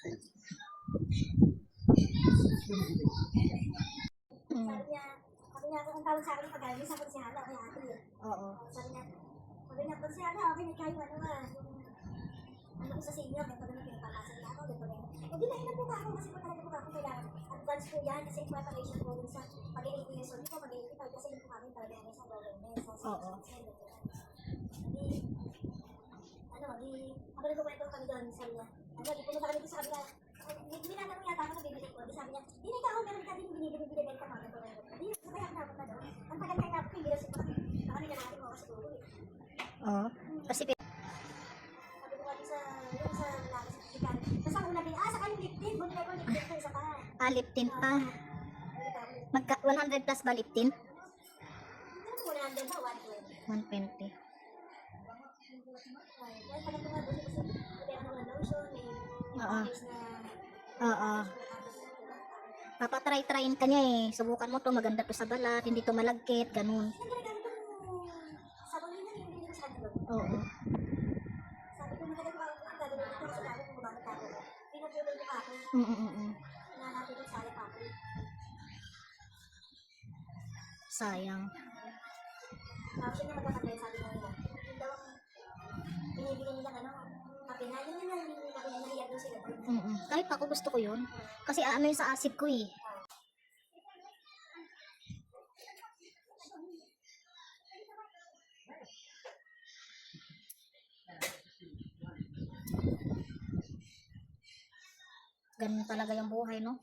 Sabi niya, ang tawag sa akin pag galing sa konsyala, kaya ate eh. Oo. Sabi niya, konsyala, okay na kayo, ano ko sa senior, ganito na pinapakasan niya ako, ganito na yun. Hindi na ilan po ka ako, kasi po talaga po ako kailangan advance po yan, kasi preparation po dun sa pag-18 years old ko, mag-85, kasi yun po kami talaga sa government. Oo. Kapag nagkukwento kami doon, sabi niya, di pumunta kami sa kabila, binatanong yata ako na bibili ko, sabi niya, hindi ka ako, meron ka din binibili ka mga ganito. Hindi, sabay ako napunta doon. Ang tagal na inapot yung bilas ko, baka nila natin mo kasi siguro eh. Oo. Kasi Sabi ko kati sa lakas ng kikan. Tapos ang una din, sa kanyang liptin, buti ko liptin ko isa pa. liptin pa. Magka 100 plus ba liptin? Ano ko 100 ba? 120. 120. Kaya pala ko nga doon, kasi may ano na lotion, may package na... Oo. Papatry-tryin ka niya eh. Subukan mo to, maganda to sa balat, hindi to malagkit, ganun. Saan ginagamit itong sabon yun yung hindi ko sa doon? Oo. Sabi ko, matagal ko ang gagawin dito kasi lalo kung gumamit ako. Pinapulol ko ako. Nanapin ko sayang ako. Sayang. Tapos yun na magkakagay, sabi ko nila. Yung daw ang binibigyan nilang kape na. Yun yung kape na nahiyag doon sila. Kahit ako gusto ko yun. Kasi ano yun sa acid ko eh. Ganun talaga yung buhay, no?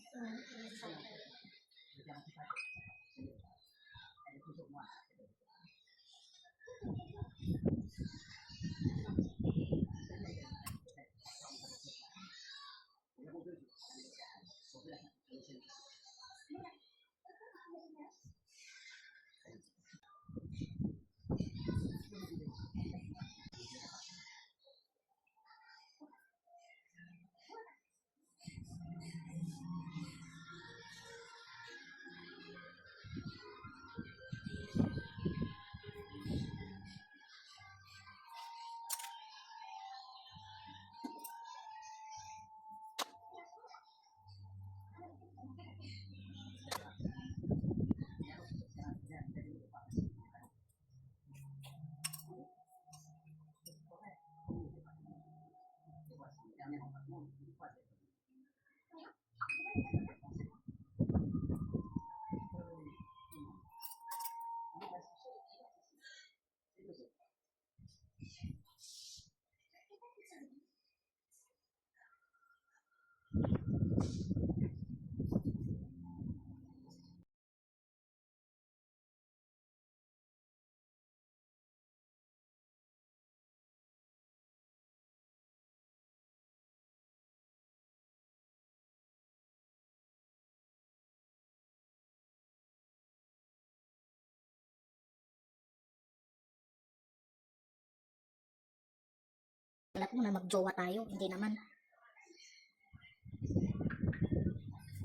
Alam mo na magjowa tayo, hindi naman.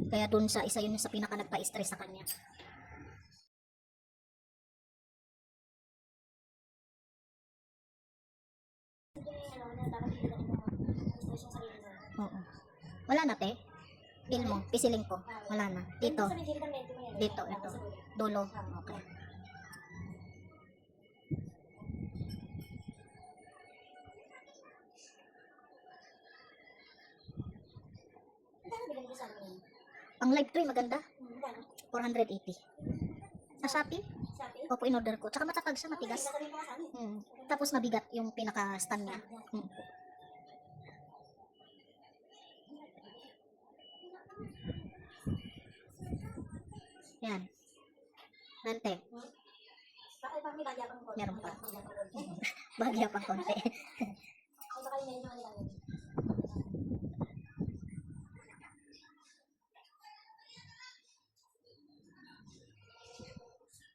Kaya dun sa isa yun sa pinaka nagpa-stress sa kanya. Oo. Wala na te? Feel mo, pisiling ko. Wala na. Dito. Dito, ito. Dulo. Okay. Ang live to maganda. 480. Sa Shopee? Opo, in-order ko. Tsaka matatag siya, matigas. Tapos mabigat yung pinaka-stand niya. Yan. Nante. Meron pa. Bagya pang konti.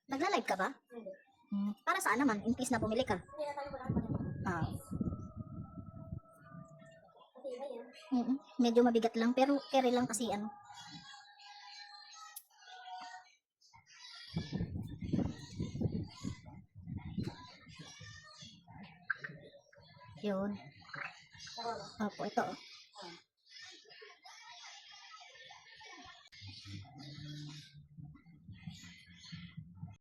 Nagla-live ka ba? Para saan naman? In case na bumili ka. Medyo mabigat lang pero carry lang kasi ano. Yun. Opo, ito.